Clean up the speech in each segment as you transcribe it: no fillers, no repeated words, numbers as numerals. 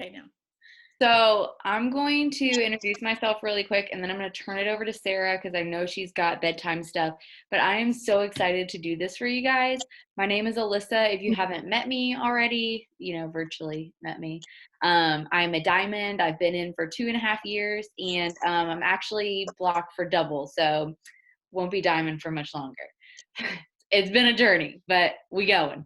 Okay, now. So I'm going to introduce myself really quick, and then I'm going to turn it over to Sarah because I know she's got bedtime stuff. But I am so excited to do this for you guys. My name is Alyssa. If you haven't met me already, virtually met me. I'm a diamond. I've been in for 2.5 years, and I'm actually blocked for double, so won't be diamond for much longer. It's been a journey, but we going.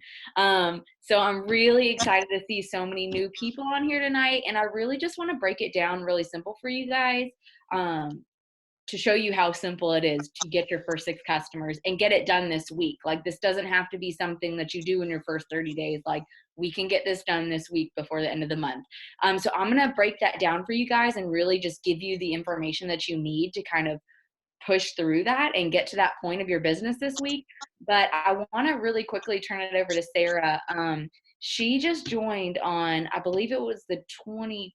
So I'm really excited to see so many new people on here tonight. And I really just want to break it down really simple for you guys, to show you how simple it is to get your first 6 customers and get it done this week. Like, this doesn't have to be something that you do in your first 30 days. Like, we can get this done this week before the end of the month. So I'm going to break that down for you guys and really just give you the information that you need to kind of push through that and get to that point of your business this week. But I want to really quickly turn it over to Sarah. She just joined on, I believe it was the 21st.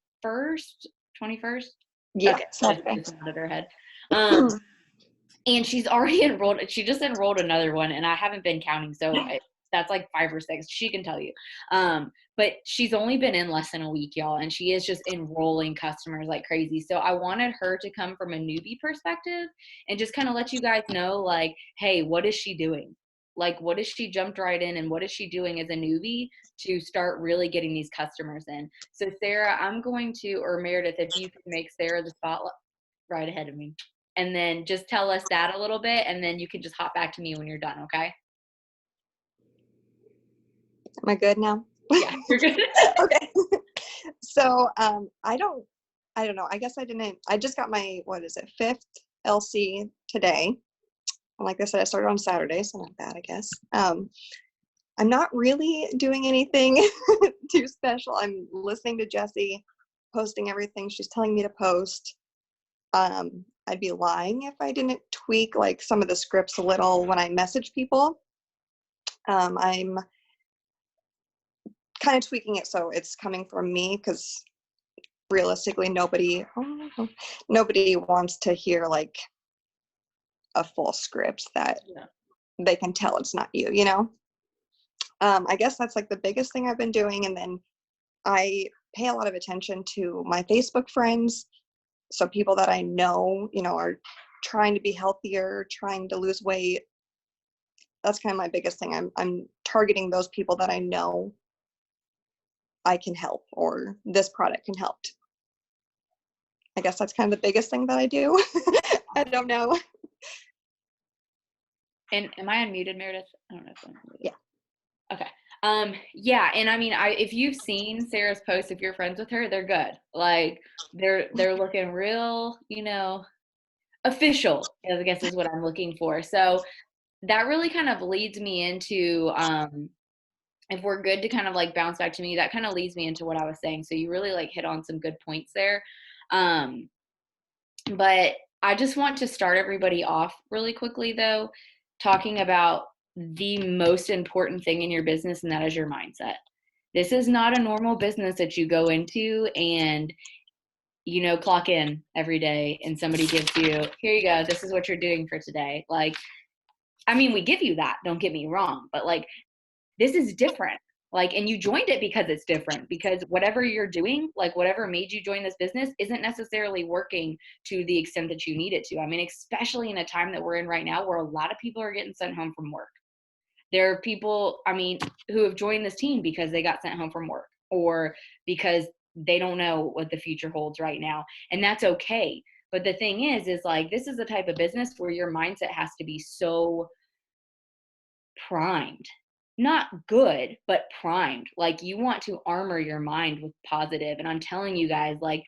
Yeah. Okay, just nodded her head. And she's already enrolled. She just enrolled another one, and I haven't been counting, so that's like 5 or 6. She can tell you. But she's only been in less than a week, y'all, and she is just enrolling customers like crazy. So I wanted her to come from a newbie perspective and just kind of let you guys know, like, hey, what is she doing? Like, what is she jumped right in, and what is she doing as a newbie to start really getting these customers in? So Sarah, I'm going to, or Meredith, if you could make Sarah the spotlight right ahead of me. And then just tell us that a little bit, and then you can just hop back to me when you're done, okay? Am I good now? Yeah, you're good. Okay. So I don't know. I guess I just got my, 5th LC today. And like I said, I started on Saturday, so not bad, I guess. I'm not really doing anything too special. I'm listening to Jessie, posting everything she's telling me to post. I'd be lying if I didn't tweak like some of the scripts a little when I message people. I'm kind of tweaking it so it's coming from me, because realistically nobody wants to hear like a full script that they can tell it's not you, you know. I guess that's like the biggest thing I've been doing. And then I pay a lot of attention to my Facebook friends. So people that I know, are trying to be healthier, trying to lose weight. That's kind of my biggest thing. I'm targeting those people that I know I can help, or this product can help. I guess that's kind of the biggest thing that I do. I don't know. And am I unmuted, Meredith? I don't know if I'm unmuted. Yeah. Okay. Yeah, and I mean, if you've seen Sarah's posts, if you're friends with her, they're good. Like, they're looking real, official, I guess is what I'm looking for. So that really kind of leads me into, if we're good to kind of like bounce back to me, that kind of leads me into what I was saying. So you really like hit on some good points there. But I just want to start everybody off really quickly, though, talking about the most important thing in your business, and that is your mindset. This is not a normal business that you go into and, clock in every day and somebody gives you, here you go, this is what you're doing for today. Like, I mean, we give you that, don't get me wrong, but like, this is different. Like, and you joined it because it's different, because whatever you're doing, like whatever made you join this business isn't necessarily working to the extent that you need it to. I mean, especially in a time that we're in right now where a lot of people are getting sent home from work. There are people, I mean, who have joined this team because they got sent home from work, or because they don't know what the future holds right now. And that's okay. But the thing is like, this is the type of business where your mindset has to be so primed. Not good, but primed. Like, you want to armor your mind with positive. And I'm telling you guys, like,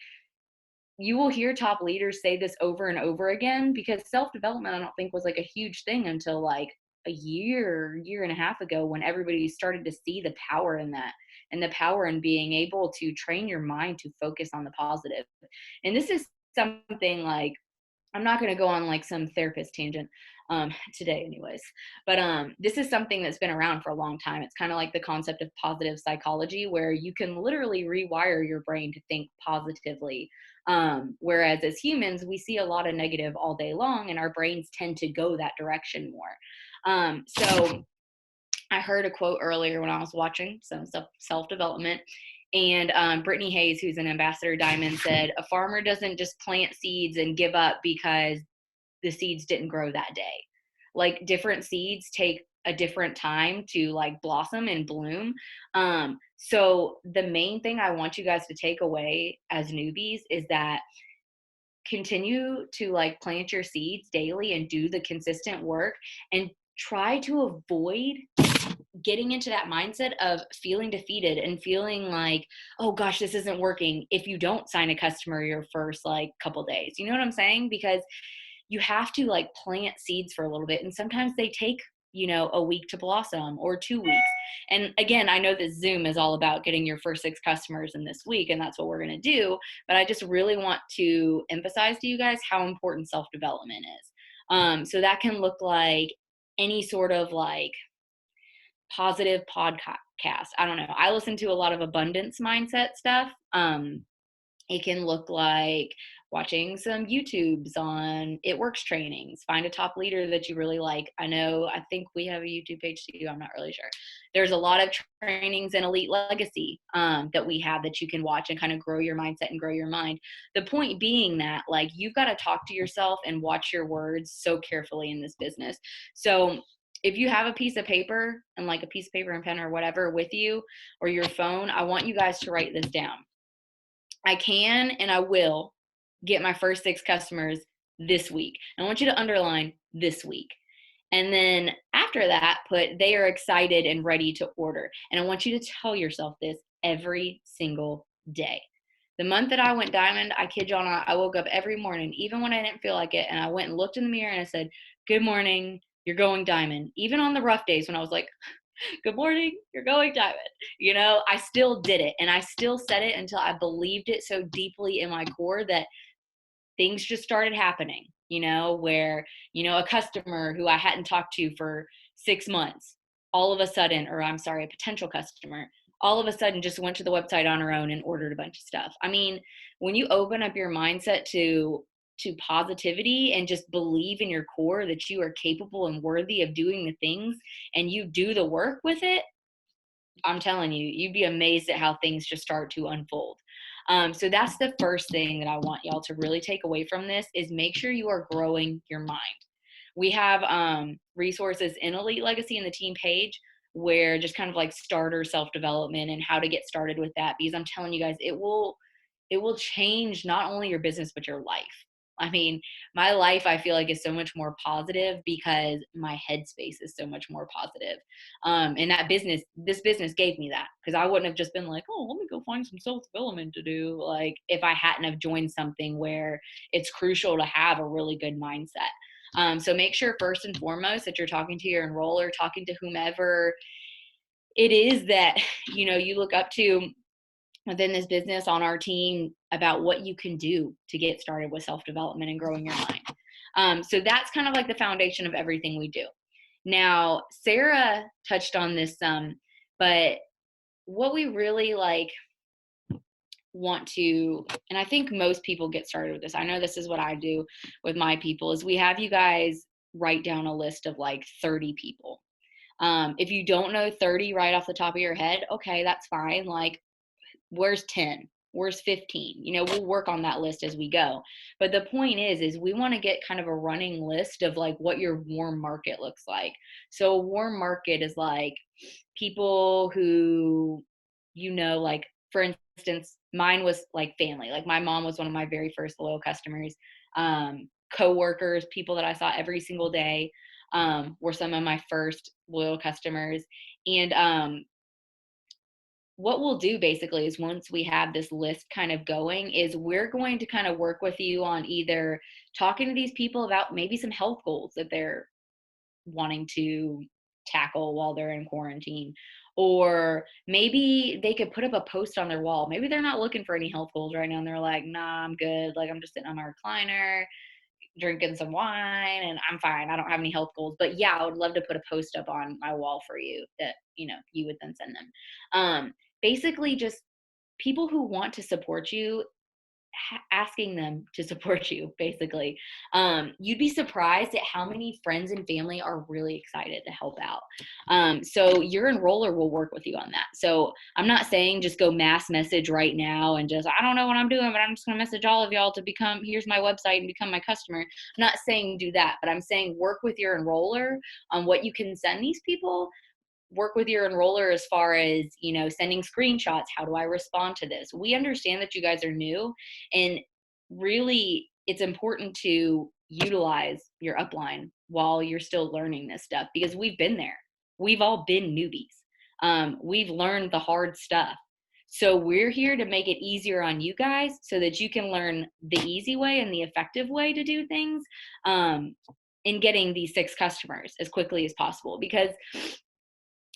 you will hear top leaders say this over and over again, because self-development, I don't think, was like a huge thing until like a year and a half ago, when everybody started to see the power in that, and the power in being able to train your mind to focus on the positive. And this is something like, I'm not going to go on like some therapist tangent today anyways, but this is something that's been around for a long time. It's kind of like the concept of positive psychology, where you can literally rewire your brain to think positively. Whereas as humans, we see a lot of negative all day long, and our brains tend to go that direction more. So I heard a quote earlier when I was watching some self-development, And Brittany Hayes, who's an Ambassador Diamond, said a farmer doesn't just plant seeds and give up because the seeds didn't grow that day. Like different seeds take a different time to like blossom and bloom. So the main thing I want you guys to take away as newbies is that continue to like plant your seeds daily and do the consistent work, and try to avoid getting into that mindset of feeling defeated and feeling like, oh gosh, this isn't working if you don't sign a customer your first like couple days. You know what I'm saying? Because you have to like plant seeds for a little bit, and sometimes they take, you know, a week to blossom or 2 weeks. And again, I know that Zoom is all about getting your first 6 customers in this week, and that's what we're going to do, but I just really want to emphasize to you guys how important self-development is. So that can look like any sort of like positive podcast. I don't know, I listen to a lot of abundance mindset stuff. It can look like watching some YouTubes on It Works trainings. Find a top leader that you really like. I think we have a YouTube page too. I'm not really sure. There's a lot of trainings in Elite Legacy that we have that you can watch and kind of grow your mindset and grow your mind. The point being that like you've got to talk to yourself and watch your words so carefully in this business. So if you have a piece of paper and like a piece of paper and pen or whatever with you, or your phone, I want you guys to write this down. I can and I will get my first 6 customers this week. I want you to underline this week. And then after that, put they are excited and ready to order. And I want you to tell yourself this every single day. The month that I went diamond, I kid y'all not, I woke up every morning, even when I didn't feel like it, and I went and looked in the mirror and I said, good morning, you're going diamond. Even on the rough days when I was like, good morning, you're going diamond. You know, I still did it, and I still said it until I believed it so deeply in my core that things just started happening, you know, where, you know, a customer who I hadn't talked to for 6 months, all of a sudden, or I'm sorry, a potential customer, all of a sudden just went to the website on her own and ordered a bunch of stuff. I mean, when you open up your mindset to positivity and just believe in your core that you are capable and worthy of doing the things, and you do the work with it, I'm telling you, you'd be amazed at how things just start to unfold. So that's the first thing that I want y'all to really take away from this is make sure you are growing your mind. We have resources in Elite Legacy in the team page where just kind of like starter self-development and how to get started with that, because I'm telling you guys, it will change not only your business, but your life. I mean, my life, I feel like, is so much more positive because my headspace is so much more positive. And this business gave me that, because I wouldn't have just been like, oh, let me go find some self-development to do. Like if I hadn't have joined something where it's crucial to have a really good mindset. So make sure first and foremost that you're talking to your enroller, talking to whomever it is that, you know, you look up to within this business on our team about what you can do to get started with self-development and growing your mind. So that's kind of like the foundation of everything we do. Now, Sarah touched on this some, but what we really like want to, and I think most people get started with this, I know this is what I do with my people, is we have you guys write down a list of like 30 people. If you don't know 30 right off the top of your head, okay, that's fine. Like, where's 10? Where's 15? You know, we'll work on that list as we go. But the point is we want to get kind of a running list of like what your warm market looks like. So a warm market is like people who, you know, like for instance, mine was like family. Like my mom was one of my very first loyal customers. Coworkers, people that I saw every single day, were some of my first loyal customers. And what we'll do basically is once we have this list kind of going is we're going to kind of work with you on either talking to these people about maybe some health goals that they're wanting to tackle while they're in quarantine, or maybe they could put up a post on their wall. Maybe they're not looking for any health goals right now and they're like, nah, I'm good, like I'm just sitting on my recliner drinking some wine and I'm fine, I don't have any health goals. But yeah, I would love to put a post up on my wall for you that, you know, you would then send them. Basically just people who want to support you asking them to support you, basically. You'd be surprised at how many friends and family are really excited to help out. So your enroller will work with you on that. So I'm not saying just go mass message right now and just, I don't know what I'm doing, but I'm just going to message all of y'all to become, here's my website and become my customer. I'm not saying do that, but I'm saying work with your enroller on what you can send these people. Work with your enroller as far as, you know, sending screenshots. How do I respond to this? We understand that you guys are new, and really it's important to utilize your upline while you're still learning this stuff, because we've been there. We've all been newbies. We've learned the hard stuff. So we're here to make it easier on you guys so that you can learn the easy way and the effective way to do things, in getting these 6 customers as quickly as possible. Because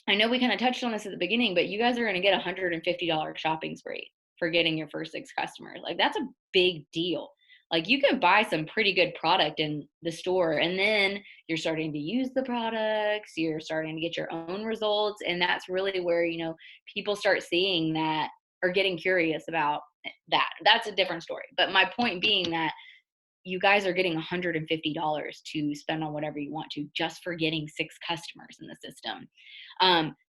I know we kind of touched on this at the beginning, but you guys are going to get $150 shopping spree for getting your first 6 customers. Like, that's a big deal. Like, you can buy some pretty good product in the store, and then you're starting to use the products, you're starting to get your own results. And that's really where, you know, people start seeing that or getting curious about that. That's a different story. But my point being that you guys are getting $150 to spend on whatever you want to, just for getting 6 customers in the system.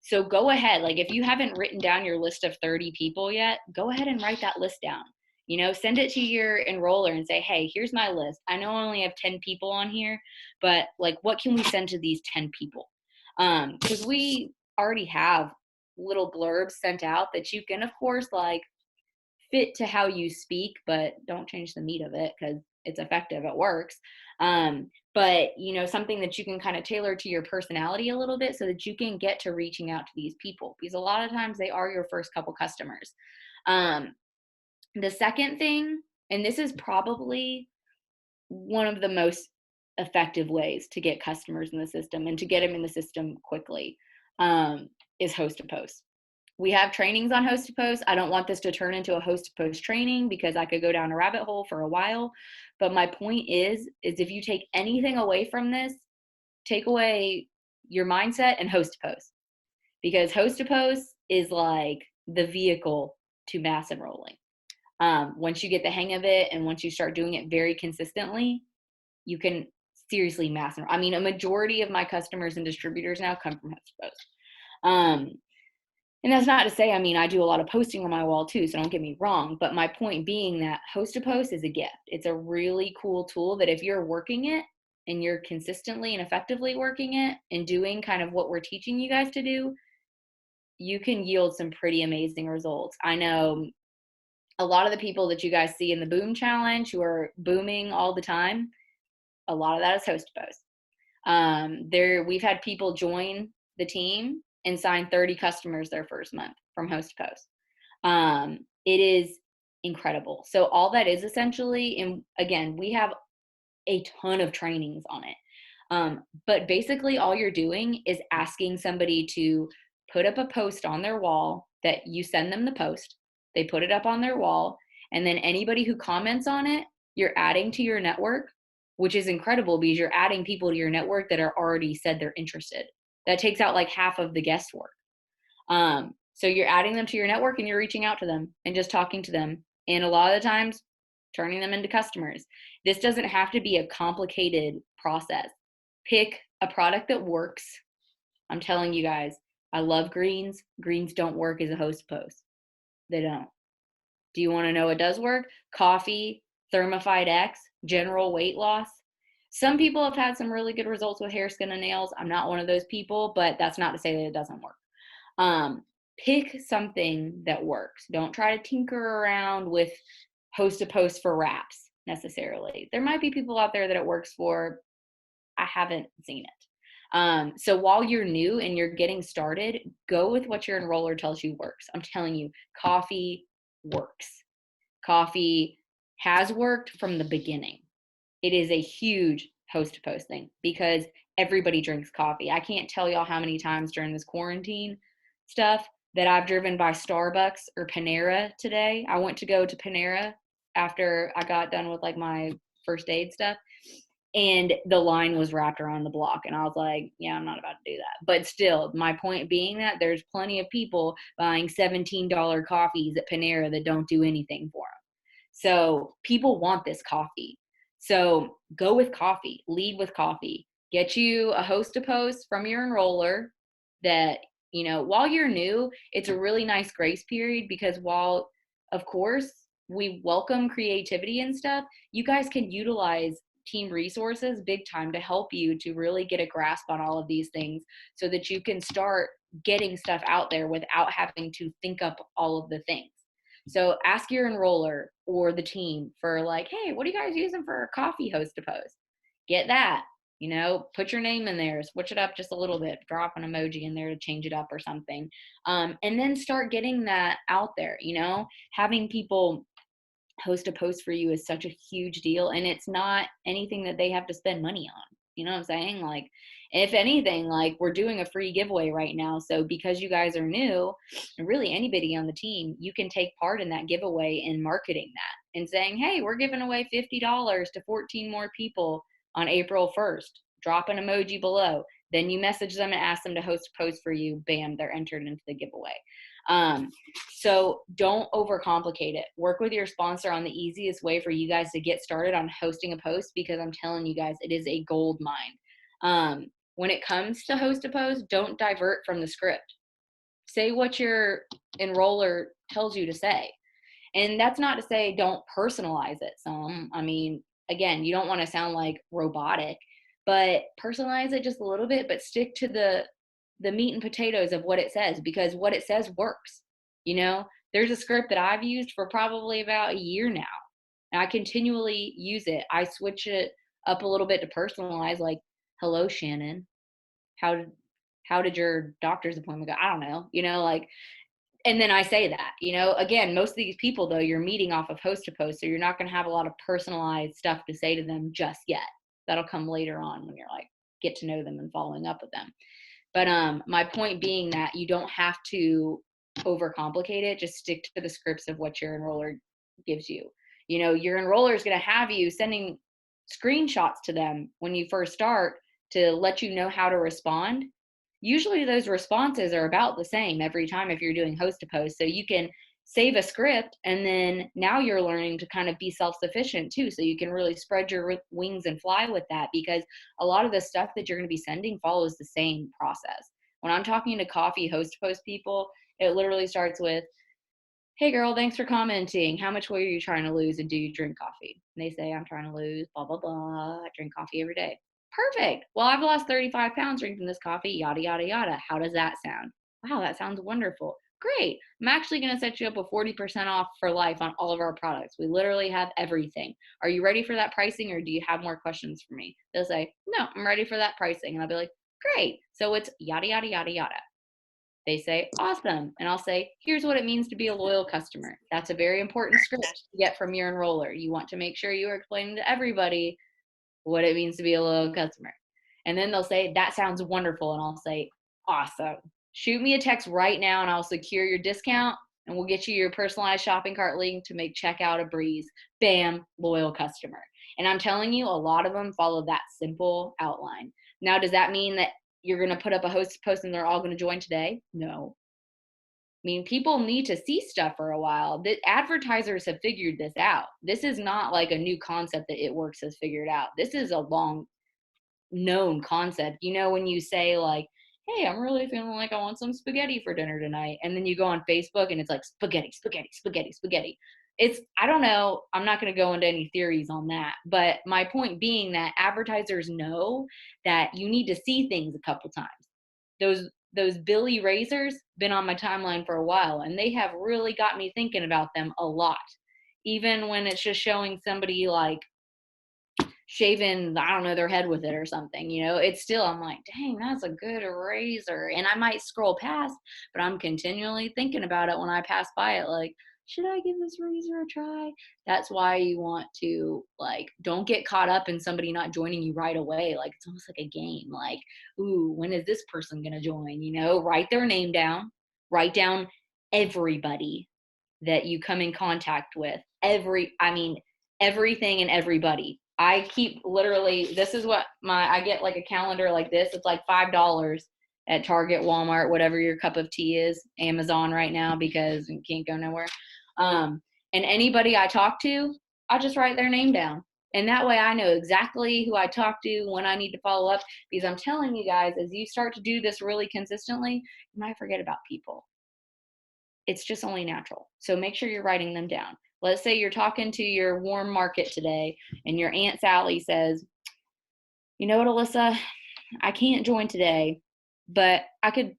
So go ahead. Like, if you haven't written down your list of 30 people yet, go ahead and write that list down. You know, send it to your enroller and say, hey, here's my list. I know I only have 10 people on here, but like, what can we send to these 10 people? Because we already have little blurbs sent out that you can, of course, like, fit to how you speak, but don't change the meat of it, because it's effective, it works. But, you know, something that you can kind of tailor to your personality a little bit so that you can get to reaching out to these people, because a lot of times they are your first couple customers. The second thing, and this is probably one of the most effective ways to get customers in the system and to get them in the system quickly, is host to post. We have trainings on host to post. I don't want this to turn into a host to post training, because I could go down a rabbit hole for a while. But my point is if you take anything away from this, take away your mindset and host to post, because host to post is like the vehicle to mass enrolling. Once you get the hang of it and once you start doing it very consistently, you can seriously mass enroll. I mean, a majority of my customers and distributors now come from host to post. And that's not to say, I mean, I do a lot of posting on my wall too, so don't get me wrong. But my point being that host to post is a gift. It's a really cool tool that if you're working it and you're consistently and effectively working it and doing kind of what we're teaching you guys to do, you can yield some pretty amazing results. I know a lot of the people that you guys see in the Boom Challenge who are booming all the time, a lot of that is host to post. We've had people join the team and sign 30 customers their first month from host to post. It is incredible. So all that is essentially, and again, we have a ton of trainings on it. But basically all you're doing is asking somebody to put up a post on their wall that you send them the post. They put it up on their wall, and then anybody who comments on it, you're adding to your network, which is incredible because you're adding people to your network that are already said they're interested. That takes out like half of the guesswork. So you're adding them to your network and you're reaching out to them and just talking to them. And a lot of the times turning them into customers. This doesn't have to be a complicated process. Pick a product that works. I'm telling you guys, I love greens. Greens don't work as a host post. They don't. Do you want to know what does work? Coffee, Thermified X, general weight loss. Some people have had some really good results with hair, skin, and nails. I'm not one of those people, but that's not to say that it doesn't work. Pick something that works. Don't try to tinker around with host to post for wraps necessarily. There might be people out there that it works for. I haven't seen it. So while you're new and you're getting started, go with what your enroller tells you works. I'm telling you, coffee works. Coffee has worked from the beginning. It is a huge host to post thing because everybody drinks coffee. I can't tell y'all how many times during this quarantine stuff that I've driven by Starbucks or Panera today. I went to go to Panera after I got done with like my first aid stuff, and the line was wrapped around the block. And I was like, yeah, I'm not about to do that. But still, my point being that there's plenty of people buying $17 coffees at Panera that don't do anything for them. So people want this coffee. So go with coffee, lead with coffee, get you a host a post from your enroller that, while you're new, it's a really nice grace period, because while, of course, we welcome creativity and stuff, you guys can utilize team resources big time to help you to really get a grasp on all of these things so that you can start getting stuff out there without having to think up all of the things. So ask your enroller or the team for like, hey, what are you guys using for a coffee host to post? Get that, put your name in there, switch it up just a little bit, drop an emoji in there to change it up or something. And then start getting that out there, having people host a post for you is such a huge deal, and it's not anything that they have to spend money on. You know what I'm saying? Like, if anything, like, we're doing a free giveaway right now. So because you guys are new, and really anybody on the team, you can take part in that giveaway in marketing that and saying, hey, we're giving away $50 to 14 more people on April 1st. Drop an emoji below. Then you message them and ask them to host a post for you. Bam, they're entered into the giveaway. So don't overcomplicate it. Work with your sponsor on the easiest way for you guys to get started on hosting a post, because I'm telling you guys, it is a gold mine. When it comes to host a post, don't divert from the script. Say what your enroller tells you to say. And that's not to say don't personalize it some. I mean, again, you don't want to sound like robotic, but personalize it just a little bit, but stick to the meat and potatoes of what it says, because what it says works. There's a script that I've used for probably about a year now, and I continually use it. I switch it up a little bit to personalize, like, hello, Shannon. How did your doctor's appointment go? I don't know, like, and then I say that, again, most of these people, though, you're meeting off of host to post, so you're not going to have a lot of personalized stuff to say to them just yet. That'll come later on when you're like, get to know them and following up with them. But my point being that you don't have to overcomplicate it. Just stick to the scripts of what your enroller gives you. Your enroller is going to have you sending screenshots to them when you first start to let you know how to respond. Usually those responses are about the same every time if you're doing host to post. So you can save a script, and then now you're learning to kind of be self-sufficient too, so you can really spread your wings and fly with that, because a lot of the stuff that you're going to be sending follows the same process. When I'm talking to coffee host post people, it literally starts with, hey girl, thanks for commenting, how much weight are you trying to lose, and do you drink coffee? And they say, I'm trying to lose blah blah blah, I drink coffee every day. Perfect. Well, I've lost 35 pounds drinking this coffee, yada yada yada. How does that sound? Wow, that sounds wonderful. Great. I'm actually going to set you up with 40% off for life on all of our products. We literally have everything. Are you ready for that pricing, or do you have more questions for me? They'll say, no, I'm ready for that pricing. And I'll be like, great. So it's yada, yada, yada, yada. They say, awesome. And I'll say, here's what it means to be a loyal customer. That's a very important script to get from your enroller. You want to make sure you are explaining to everybody what it means to be a loyal customer. And then they'll say, that sounds wonderful. And I'll say, awesome. Shoot me a text right now and I'll secure your discount, and we'll get you your personalized shopping cart link to make checkout a breeze. Bam, loyal customer. And I'm telling you, a lot of them follow that simple outline. Now, does that mean that you're going to put up a host post and they're all going to join today? No. I mean, people need to see stuff for a while. The advertisers have figured this out. This is not like a new concept that It Works has figured out. This is a long known concept. When you say like, hey, I'm really feeling like I want some spaghetti for dinner tonight, and then you go on Facebook and it's like spaghetti, spaghetti, spaghetti, spaghetti. I don't know, I'm not going to go into any theories on that, but my point being that advertisers know that you need to see things a couple times. Those Billy razors been on my timeline for a while, and they have really got me thinking about them a lot. Even when it's just showing somebody like shaving, I don't know, their head with it or something, it's still, I'm like, dang, that's a good razor. And I might scroll past, but I'm continually thinking about it when I pass by it, like, should I give this razor a try? That's why you want to, like, don't get caught up in somebody not joining you right away. Like, it's almost like a game. Like, ooh, when is this person going to join? Write their name down, write down everybody that you come in contact with, everything and everybody. I keep literally, this is what I get, like a calendar like this. It's like $5 at Target, Walmart, whatever your cup of tea is, Amazon right now, because you can't go nowhere. And anybody I talk to, I just write their name down. And that way I know exactly who I talk to, when I need to follow up, because I'm telling you guys, as you start to do this really consistently, you might forget about people. It's just only natural. So make sure you're writing them down. Let's say you're talking to your warm market today and your Aunt Sally says, you know what, Alyssa, I can't join today, but I could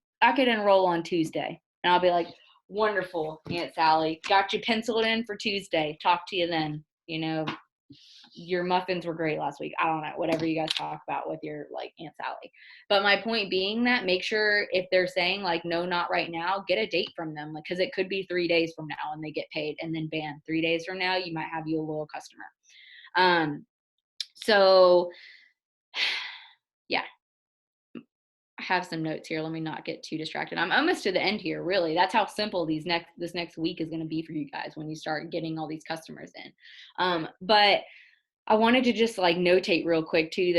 enroll on Tuesday. And I'll be like, wonderful, Aunt Sally. Got you penciled in for Tuesday. Talk to you then. You know, your muffins were great last week. I don't know, whatever you guys talk about with your like Aunt Sally. But my point being that make sure if they're saying like, no, not right now, get a date from them. Like, cause it could be 3 days from now and they get paid, and then bam, 3 days from now, you might have you a loyal customer. So yeah, I have some notes here. Let me not get too distracted. I'm almost to the end here, really. That's how simple this next week is going to be for you guys when you start getting all these customers in. But I wanted to just like notate real quick too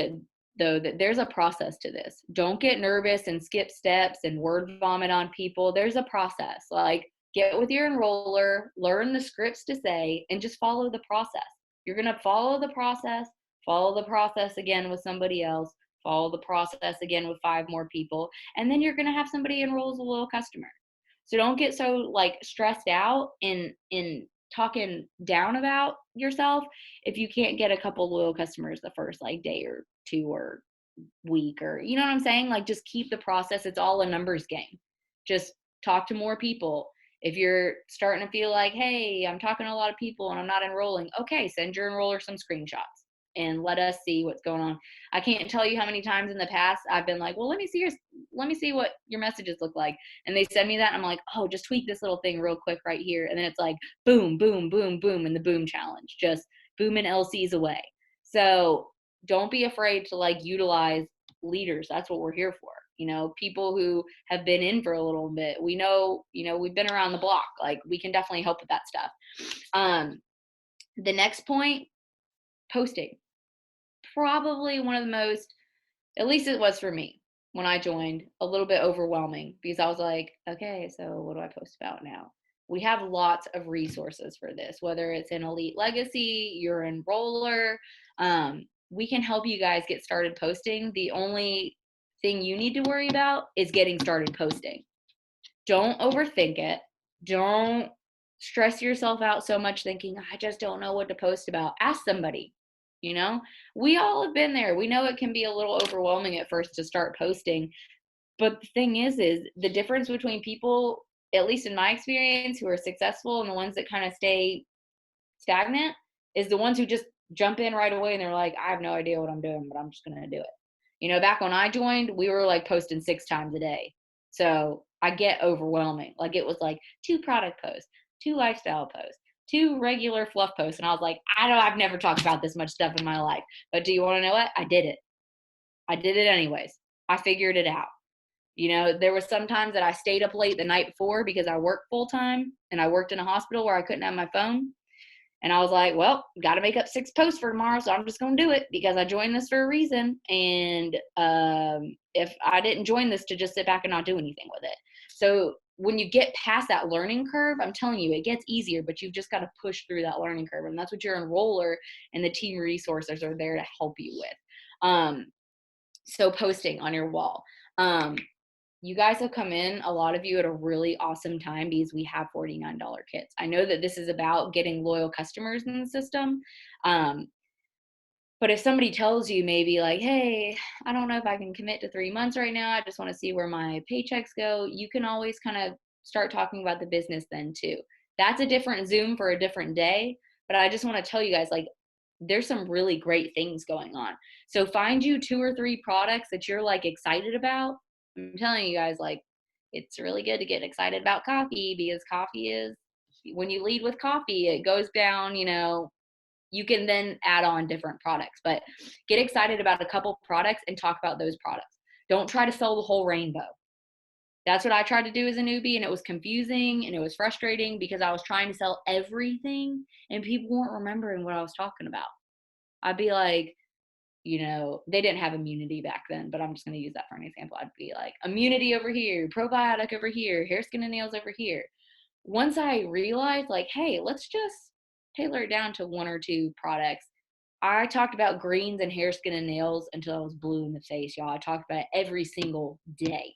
that there's a process to this. Don't get nervous and skip steps and word vomit on people. There's a process. Like, get with your enroller, learn the scripts to say, and just follow the process. You're going to follow the process again with somebody else, follow the process again with 5 more people, and then you're going to have somebody enroll as a loyal customer. So don't get so like stressed out in talking down about yourself if you can't get a couple loyal customers the first like day or 2 or week, or you know what I'm saying? Like, just keep the process. It's all a numbers game. Just talk to more people. If you're starting to feel like, hey, I'm talking to a lot of people and I'm not enrolling, okay, send your enroller some screenshots and let us see what's going on. I can't tell you how many times in the past I've been like, well, let me see what your messages look like. And they send me that and I'm like, oh, just tweak this little thing real quick right here. And then it's like, boom, boom, boom, boom. And the boom challenge, just booming LCs away. So don't be afraid to like utilize leaders. That's what we're here for. You know, people who have been in for a little bit. We know, we've been around the block. Like, we can definitely help with that stuff. The next point, posting. Probably one of the most, at least it was for me when I joined, a little bit overwhelming, because I was like, okay, so what do I post about now? We have lots of resources for this, whether it's in Elite Legacy, your enroller. We can help you guys get started posting. The only thing you need to worry about is getting started posting. Don't overthink it. Don't stress yourself out so much thinking, I just don't know what to post about. Ask somebody. We all have been there. We know it can be a little overwhelming at first to start posting. But the thing is the difference between people, at least in my experience, who are successful and the ones that kind of stay stagnant, is the ones who just jump in right away and they're like, I have no idea what I'm doing, but I'm just going to do it. Back when I joined, we were like posting 6 times a day. So I get overwhelming. Like, it was like 2 product posts, 2 lifestyle posts, 2 regular fluff posts. And I was like, I've never talked about this much stuff in my life. But do you want to know what? I did it. I did it anyways. I figured it out. There was some times that I stayed up late the night before because I worked full time and I worked in a hospital where I couldn't have my phone. And I was like, well, got to make up 6 posts for tomorrow. So I'm just going to do it because I joined this for a reason. And if I didn't join this to just sit back and not do anything with it. So when you get past that learning curve, I'm telling you, it gets easier, but you've just got to push through that learning curve. And that's what your enroller and the team resources are there to help you with. So posting on your wall. You guys have come in, a lot of you, at a really awesome time because we have $49 kits. I know that this is about getting loyal customers in the system. But if somebody tells you maybe like, hey, I don't know if I can commit to 3 months right now, I just want to see where my paychecks go, you can always kind of start talking about the business then too. That's a different Zoom for a different day. But I just want to tell you guys, like, there's some really great things going on. So find you 2 or 3 products that you're like excited about. I'm telling you guys, like, it's really good to get excited about coffee because coffee is, when you lead with coffee, it goes down, you can then add on different products, but get excited about a couple products and talk about those products. Don't try to sell the whole rainbow. That's what I tried to do as a newbie, and it was confusing and it was frustrating because I was trying to sell everything and people weren't remembering what I was talking about. I'd be like, they didn't have immunity back then, but I'm just going to use that for an example. I'd be like, immunity over here, probiotic over here, hair, skin, and nails over here. once I realized, like, hey, let's just tailor it down to 1 or 2 products. I talked about greens and hair, skin, and nails until I was blue in the face, y'all. I talked about it every single day.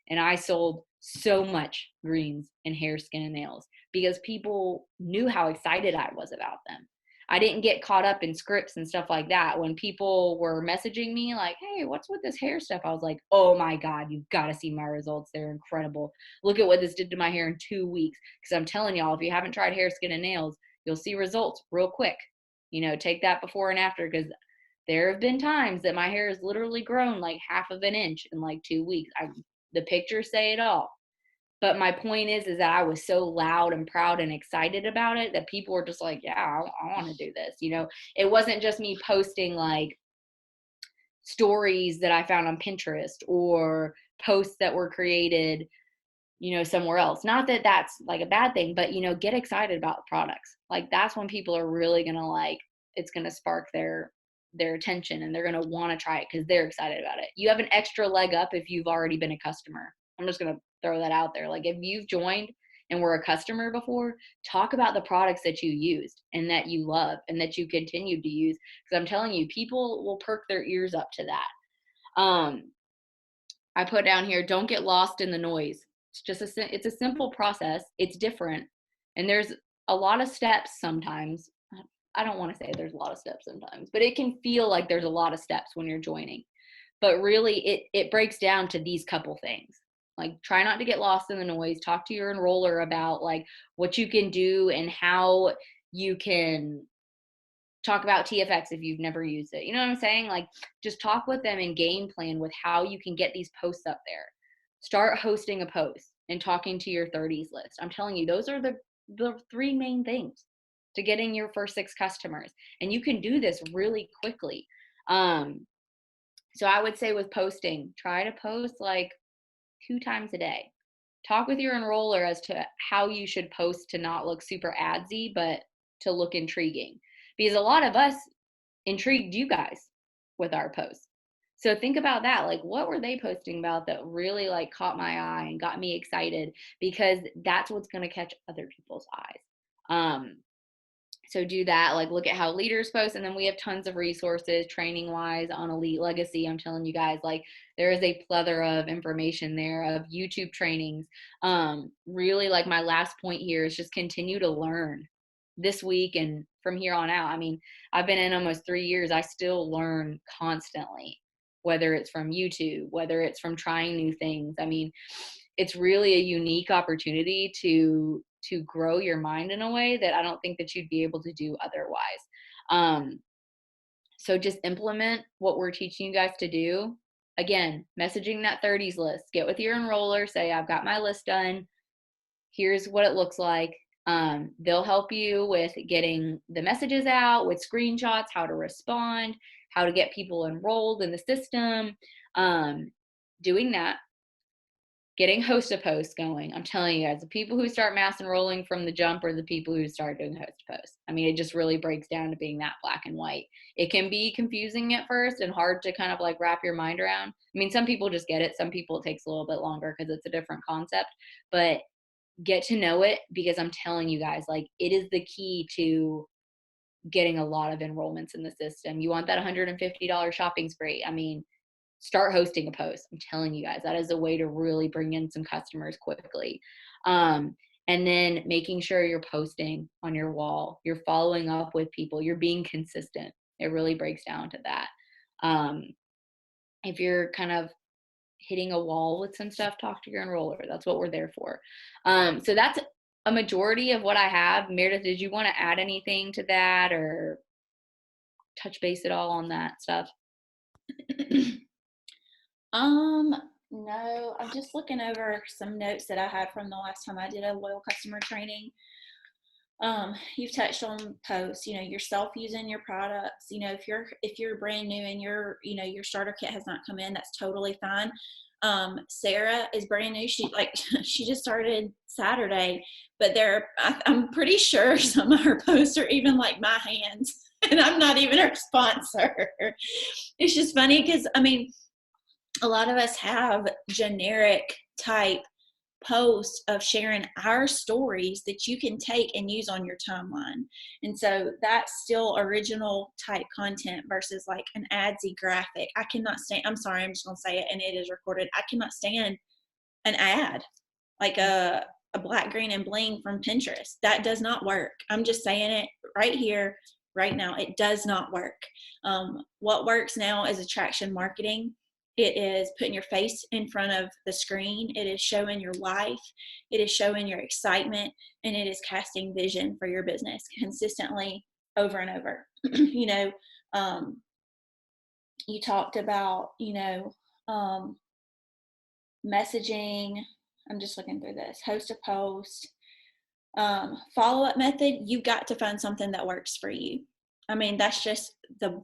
And I sold so much greens and hair, skin, and nails because people knew how excited I was about them. I didn't get caught up in scripts and stuff like that. When people were messaging me like, hey, what's with this hair stuff? I was like, oh my God, you've got to see my results. They're incredible. Look at what this did to my hair in 2 weeks. Because I'm telling y'all, if you haven't tried hair, skin, and nails, you'll see results real quick. You know, take that before and after, because there have been times that my hair has literally grown like half of an inch in like 2 weeks. The pictures say it all. But my point is that I was so loud and proud and excited about it that people were just like, yeah, I want to do this. You know, it wasn't just me posting like stories that I found on Pinterest or posts that were created, you know, somewhere else. Not that that's like a bad thing, but, you know, get excited about products. Like that's when people are really going to like, it's going to spark their attention and they're going to want to try it because they're excited about it. You have an extra leg up if you've already been a customer. I'm just going to throw that out there. Like if you've joined and were a customer before, talk about the products that you used and that you love and that you continue to use. Because I'm telling you, people will perk their ears up to that. I put down here, don't get lost in the noise. It's a simple process. It's different. And there's a lot of steps sometimes. I don't want to say there's a lot of steps sometimes, but it can feel like there's a lot of steps when you're joining. But really it breaks down to these couple things. Like try not to get lost in the noise. Talk to your enroller about like what you can do and how you can talk about TFX if you've never used it. You know what I'm saying? Like just talk with them and game plan with how you can get these posts up there. Start hosting a post and talking to your 30s list. I'm telling you, those are the 3 main things to getting your first 6 customers. And you can do this really quickly. So I would say with posting, try to post like 2 times a day. Talk with your enroller as to how you should post to not look super adsy, but to look intriguing. Because a lot of us intrigued you guys with our posts. So think about that. Like, what were they posting about that really like caught my eye and got me excited? Because that's what's going to catch other people's eyes. So do that, like look at how leaders post. And then we have tons of resources training wise on Elite Legacy. I'm telling you guys, like there is a plethora of information there of YouTube trainings. Really like my last point here is just continue to learn this week and from here on out. I mean, I've been in almost 3 years. I still learn constantly, whether it's from YouTube, whether it's from trying new things. I mean, it's really a unique opportunity to grow your mind in a way that I don't think that you'd be able to do otherwise. So just implement what we're teaching you guys to do. Again, messaging that 30s list. Get with your enroller, say, I've got my list done. Here's what it looks like. They'll help you with getting the messages out, with screenshots, how to respond, how to get people enrolled in the system. Doing that. Getting host to post going. I'm telling you guys, the people who start mass enrolling from the jump are the people who start doing host to post. I mean, it just really breaks down to being that black and white. It can be confusing at first and hard to kind of like wrap your mind around. I mean, some people just get it. Some people it takes a little bit longer because it's a different concept, but get to know it because I'm telling you guys, like it is the key to getting a lot of enrollments in the system. You want that $150 shopping spree. I mean, start hosting a post. I'm telling you guys, that is a way to really bring in some customers quickly. And then making sure you're posting on your wall, you're following up with people, you're being consistent. It really breaks down to that. If you're kind of hitting a wall with some stuff, talk to your enroller. That's what we're there for. So that's a majority of what I have. Meredith, did you want to add anything to that or touch base at all on that stuff? No, I'm just looking over some notes that I had from the last time I did a loyal customer training. You've touched on posts, you know, yourself using your products, you know, if you're brand new and your starter kit has not come in, that's totally fine. Sarah is brand new. She just started Saturday, but I'm pretty sure some of her posts are even like my hands and I'm not even her sponsor. It's just funny because, I mean, a lot of us have generic type posts of sharing our stories that you can take and use on your timeline. And so that's still original type content versus like an adsy graphic. I cannot stand, I'm sorry, I'm just going to say it and it is recorded. I cannot stand an ad like a black, green, and bling from Pinterest. That does not work. I'm just saying it right here, right now. It does not work. What works now is attraction marketing. It is putting your face in front of the screen. It is showing your life. It is showing your excitement, and it is casting vision for your business consistently over and over. You know, you talked about, messaging. I'm just looking through this. Host a post. Follow-up method, you've got to find something that works for you. I mean, that's just the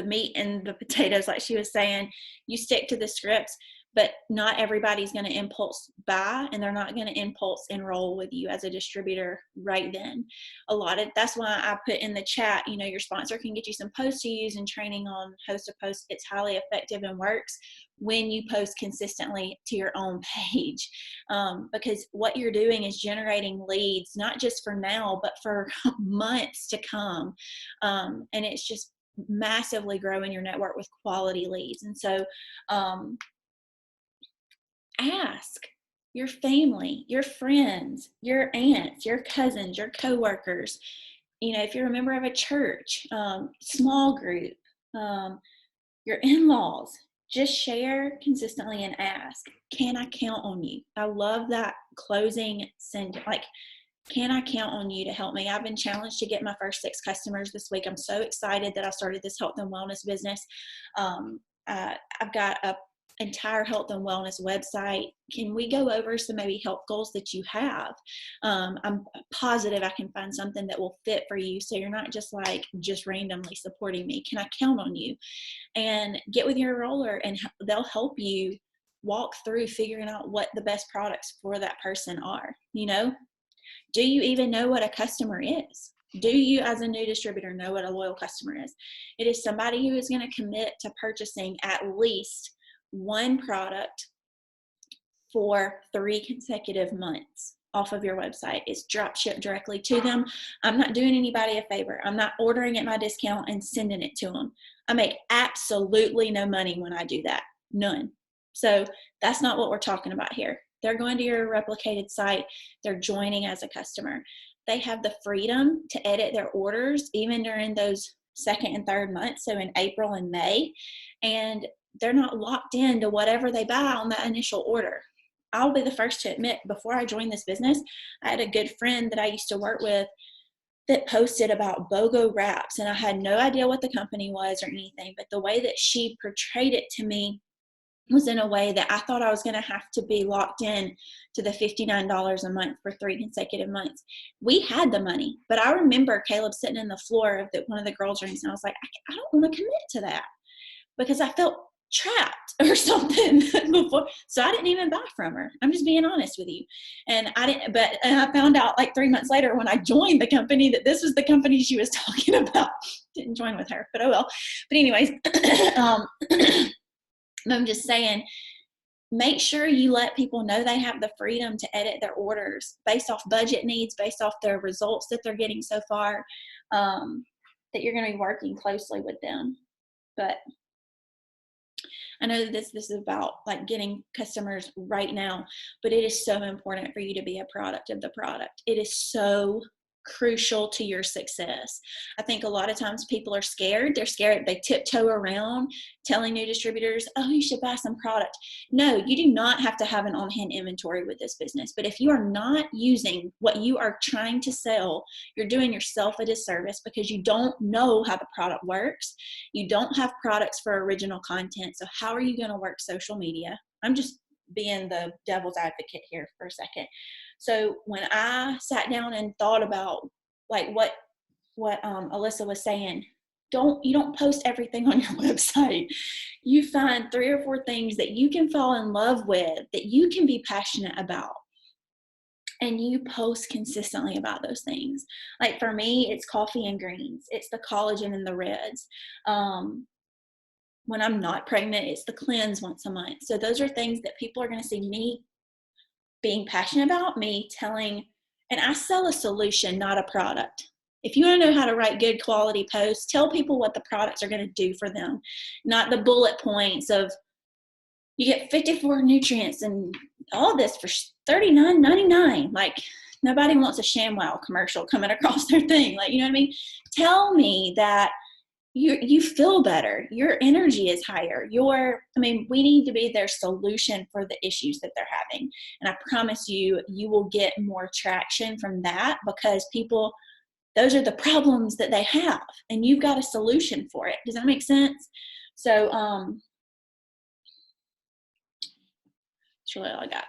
meat and the potatoes, like she was saying. You stick to the scripts, but not everybody's going to impulse buy, and they're not going to impulse enroll with you as a distributor right then. That's why I put in the chat, your sponsor can get you some posts to use and training on host a post. It's highly effective and works when you post consistently to your own page, because what you're doing is generating leads, not just for now, but for months to come. And it's just massively growing your network with quality leads. And so ask your family, your friends, your aunts, your cousins, your coworkers, if you're a member of a church, small group, your in-laws, just share consistently and ask, can I count on you? I love that closing sentence. Like, can I count on you to help me? I've been challenged to get my first 6 customers this week. I'm so excited that I started this health and wellness business. I've got a entire health and wellness website. Can we go over some maybe health goals that you have? I'm positive I can find something that will fit for you, so you're not just randomly supporting me. Can I count on you? And get with your enroller, and they'll help you walk through figuring out what the best products for that person are. Do you even know what a customer is? Do you, as a new distributor, know what a loyal customer is? It is somebody who is going to commit to purchasing at least one product for 3 consecutive months off of your website. It's drop shipped directly to them. I'm not doing anybody a favor. I'm not ordering at my discount and sending it to them. I make absolutely no money when I do that. None. So that's not what we're talking about here. They're going to your replicated site. They're joining as a customer. They have the freedom to edit their orders even during those 2nd and 3rd months, so in April and May, and they're not locked into whatever they buy on that initial order. I'll be the first to admit, before I joined this business, I had a good friend that I used to work with that posted about BOGO wraps, and I had no idea what the company was or anything, but the way that she portrayed it to me was in a way that I thought I was going to have to be locked in to the $59 a month for 3 consecutive months. We had the money, but I remember Caleb sitting in the floor of one of the girls' rooms, and I was like, I don't want to commit to that because I felt trapped or something before. So I didn't even buy from her. I'm just being honest with you. And I found out like 3 months later when I joined the company that this was the company she was talking about. Didn't join with her, but oh well. But anyways, I'm just saying, make sure you let people know they have the freedom to edit their orders based off budget needs, based off their results that they're getting so far, that you're going to be working closely with them. But I know that this is about like getting customers right now, but it is so important for you to be a product of the product. It is so crucial to your success. I think a lot of times people are scared. They're scared. They tiptoe around telling new distributors, oh, you should buy some product. No, you do not have to have an on-hand inventory with this business. But if you are not using what you are trying to sell, you're doing yourself a disservice because you don't know how the product works. You don't have products for original content. So how are you going to work social media? I'm just being the devil's advocate here for a second. So when I sat down and thought about like what Alyssa was saying, you don't post everything on your website. You find 3 or 4 things that you can fall in love with, that you can be passionate about, and you post consistently about those things. Like for me, it's coffee and greens. It's the collagen and the reds. When I'm not pregnant, it's the cleanse once a month. So those are things that people are going to see me being passionate about, me telling, and I sell a solution, not a product. If you want to know how to write good quality posts, tell people what the products are going to do for them, not the bullet points of you get 54 nutrients and all this for $39.99. Like, nobody wants a ShamWow commercial coming across their thing. Like, you know what I mean? Tell me that you feel better. Your energy is higher. We need to be their solution for the issues that they're having. And I promise you, you will get more traction from that, because people, those are the problems that they have, and you've got a solution for it. Does that make sense? So, that's really all I got.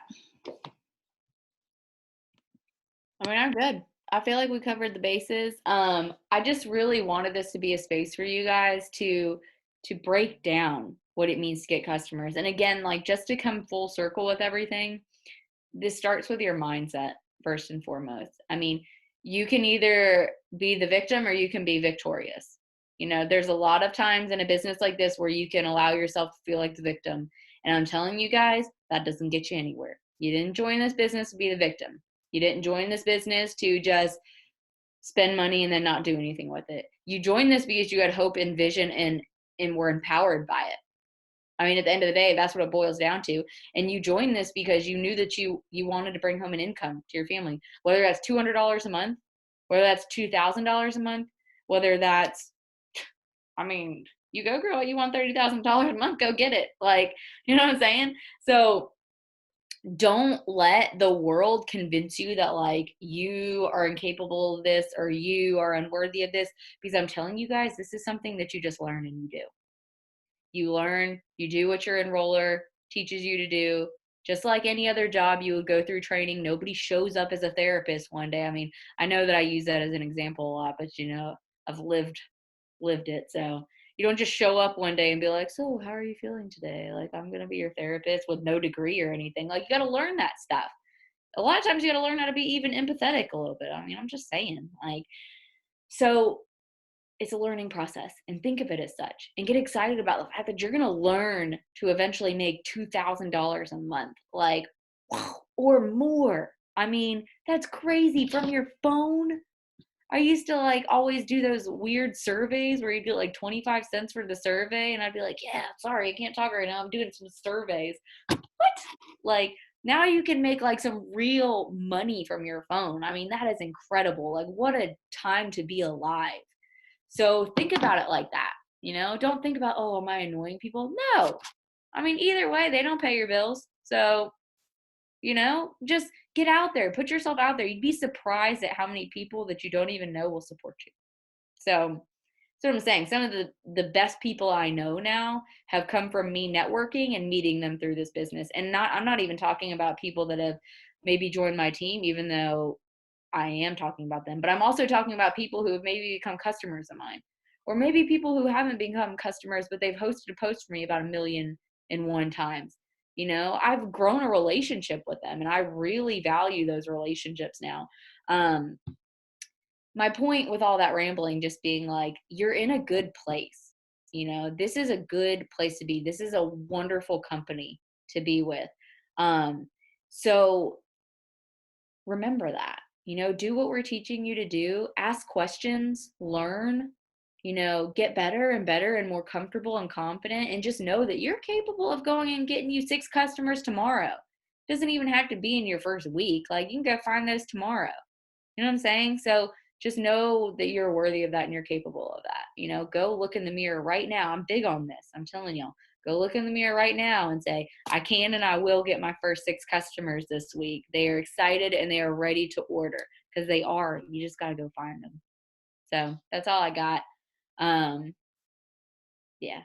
I mean, I'm good. I feel like we covered the bases. I just really wanted this to be a space for you guys to break down what it means to get customers. And again, like, just to come full circle with everything, this starts with your mindset first and foremost. I mean, you can either be the victim or you can be victorious. You know, there's a lot of times in a business like this where you can allow yourself to feel like the victim. And I'm telling you guys, that doesn't get you anywhere. You didn't join this business to be the victim. You didn't join this business to just spend money and then not do anything with it. You joined this because you had hope and vision and were empowered by it. I mean, at the end of the day, that's what it boils down to. And you joined this because you knew that you wanted to bring home an income to your family, whether that's $200 a month, whether that's $2,000 a month, whether that's, I mean, you go, girl, you want $30,000 a month, go get it. Like, you know what I'm saying? So don't let the world convince you that, like, you are incapable of this or you are unworthy of this, because I'm telling you guys, this is something that you just learn and you do. You learn, you do what your enroller teaches you to do. Just like any other job, you would go through training. Nobody shows up as a therapist one day. I mean, I know that I use that as an example a lot, but you know, I've lived it. So you don't just show up one day and be like, so how are you feeling today? Like, I'm going to be your therapist with no degree or anything. Like, you got to learn that stuff. A lot of times you got to learn how to be even empathetic a little bit. I mean, I'm just saying, like, so it's a learning process, and think of it as such, and get excited about the fact that you're going to learn to eventually make $2,000 a month, like, or more. I mean, that's crazy, from your phone. I used to, like, always do those weird surveys where you get like 25 cents for the survey, and I'd be like, yeah, sorry, I can't talk right now, I'm doing some surveys. What? Like, now you can make like some real money from your phone. I mean, that is incredible. Like, what a time to be alive. So think about it like that. You know, don't think about, oh, am I annoying people? No. I mean, either way, they don't pay your bills. So, you know, just get out there, put yourself out there. You'd be surprised at how many people that you don't even know will support you. So that's what I'm saying. Some of the best people I know now have come from me networking and meeting them through this business. And I'm not even talking about people that have maybe joined my team, even though I am talking about them, but I'm also talking about people who have maybe become customers of mine, or maybe people who haven't become customers, but they've hosted a post for me about 1,000,001 times. You know, I've grown a relationship with them, and I really value those relationships now. My point with all that rambling just being like, you're in a good place. You know, this is a good place to be. This is a wonderful company to be with. So remember that. You know, do what we're teaching you to do, ask questions, learn, you know, get better and better and more comfortable and confident, and just know that you're capable of going and getting you 6 customers tomorrow. Doesn't even have to be in your first week. Like, you can go find those tomorrow. You know what I'm saying? So just know that you're worthy of that and you're capable of that. You know, go look in the mirror right now. I'm big on this. I'm telling y'all. Go look in the mirror right now and say, I can and I will get my first 6 customers this week. They are excited and they are ready to order, because they are. You just got to go find them. So that's all I got. Yeah.